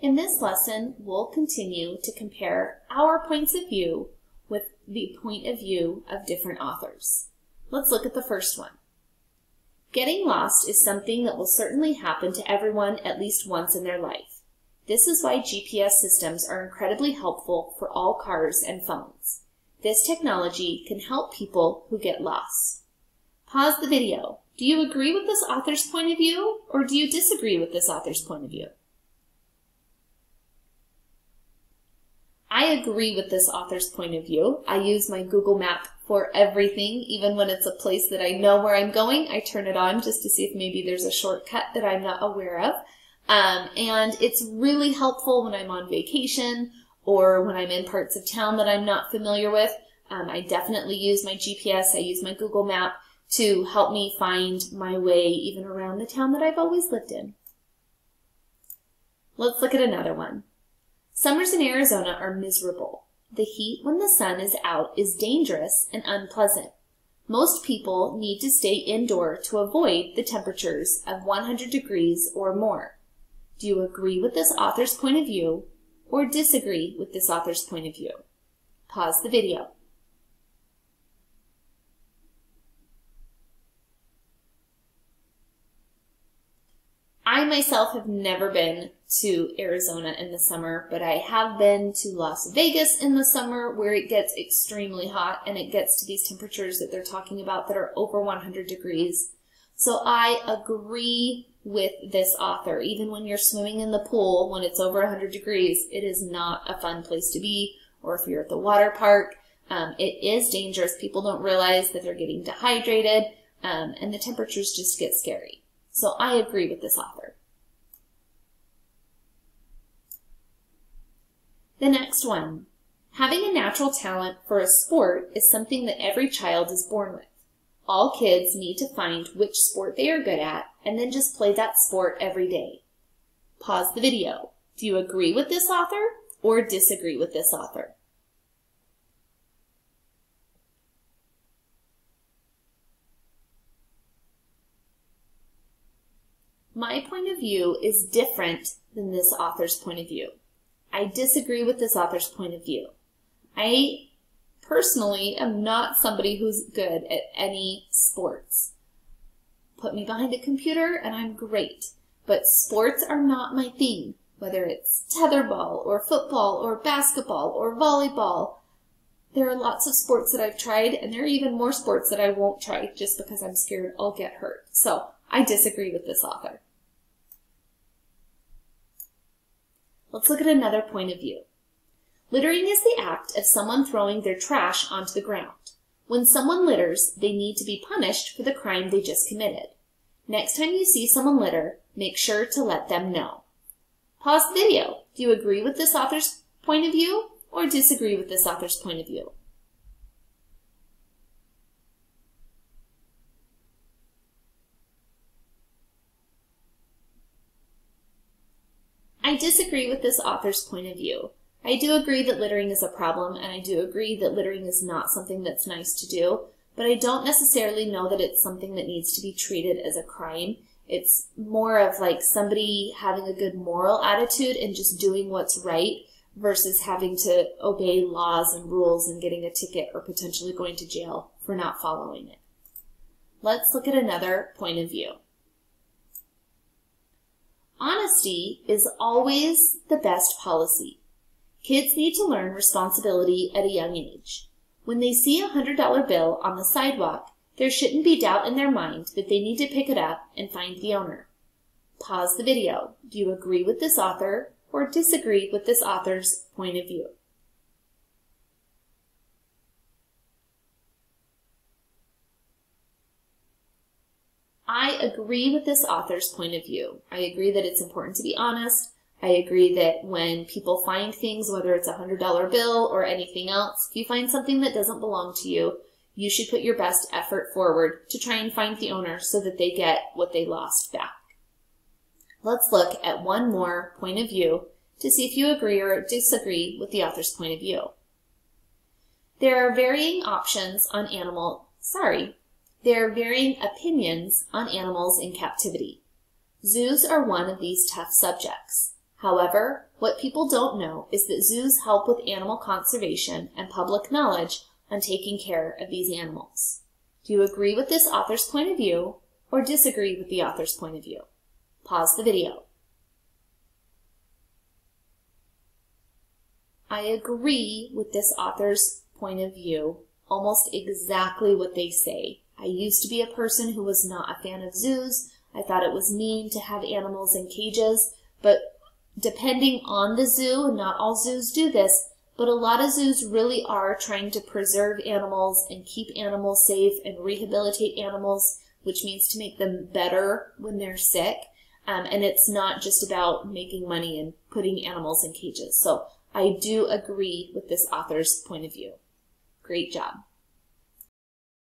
In this lesson, we'll continue to compare our points of view with the point of view of different authors. Let's look at the first one. Getting lost is something that will certainly happen to everyone at least once in their life. This is why GPS systems are incredibly helpful for all cars and phones. This technology can help people who get lost. Pause the video. Do you agree with this author's point of view, or do you disagree with this author's point of view? I agree with this author's point of view. I use my Google Map for everything, even when it's a place that I know where I'm going. I turn it on just to see if maybe there's a shortcut that I'm not aware of. And it's really helpful when I'm on vacation or when I'm in parts of town that I'm not familiar with. I definitely use my GPS. I use my Google Map to help me find my way even around the town that I've always lived in. Let's look at another one. Summers in Arizona are miserable. The heat when the sun is out is dangerous and unpleasant. Most people need to stay indoor to avoid the temperatures of 100 degrees or more. Do you agree with this author's point of view or disagree with this author's point of view? Pause the video. I myself have never been to Arizona in the summer, but I have been to Las Vegas in the summer where it gets extremely hot and it gets to these temperatures that they're talking about that are over 100 degrees. So I agree with this author. Even when you're swimming in the pool when it's over 100 degrees, it is not a fun place to be. Or if you're at the water park, it is dangerous. People don't realize that they're getting dehydrated, and the temperatures just get scary. So I agree with this author. The next one. Having a natural talent for a sport is something that every child is born with. All kids need to find which sport they are good at and then just play that sport every day. Pause the video. Do you agree with this author or disagree with this author? My point of view is different than this author's point of view. I disagree with this author's point of view. I personally am not somebody who's good at any sports. Put me behind a computer and I'm great, but sports are not my thing, whether it's tetherball or football or basketball or volleyball. There are lots of sports that I've tried, and there are even more sports that I won't try just because I'm scared I'll get hurt. So I disagree with this author. Let's look at another point of view. Littering is the act of someone throwing their trash onto the ground. When someone litters, they need to be punished for the crime they just committed. Next time you see someone litter, make sure to let them know. Pause the video. Do you agree with this author's point of view or disagree with this author's point of view? I disagree with this author's point of view. I do agree that littering is a problem, and I do agree that littering is not something that's nice to do, but I don't necessarily know that it's something that needs to be treated as a crime. It's more of like somebody having a good moral attitude and just doing what's right versus having to obey laws and rules and getting a ticket or potentially going to jail for not following it. Let's look at another point of view. Honesty is always the best policy. Kids need to learn responsibility at a young age. When they see a $100 bill on the sidewalk, there shouldn't be doubt in their mind that they need to pick it up and find the owner. Pause the video. Do you agree with this author or disagree with this author's point of view? I agree with this author's point of view. I agree that it's important to be honest. I agree that when people find things, whether it's a $100 bill or anything else, if you find something that doesn't belong to you, you should put your best effort forward to try and find the owner so that they get what they lost back. Let's look at one more point of view to see if you agree or disagree with the author's point of view. There are varying options on There are varying opinions on animals in captivity. Zoos are one of these tough subjects. However, what people don't know is that zoos help with animal conservation and public knowledge on taking care of these animals. Do you agree with this author's point of view or disagree with the author's point of view? Pause the video. I agree with this author's point of view, almost exactly what they say. I used to be a person who was not a fan of zoos. I thought it was mean to have animals in cages, but depending on the zoo, and not all zoos do this, but a lot of zoos really are trying to preserve animals and keep animals safe and rehabilitate animals, which means to make them better when they're sick. And it's not just about making money and putting animals in cages. So I do agree with this author's point of view. Great job.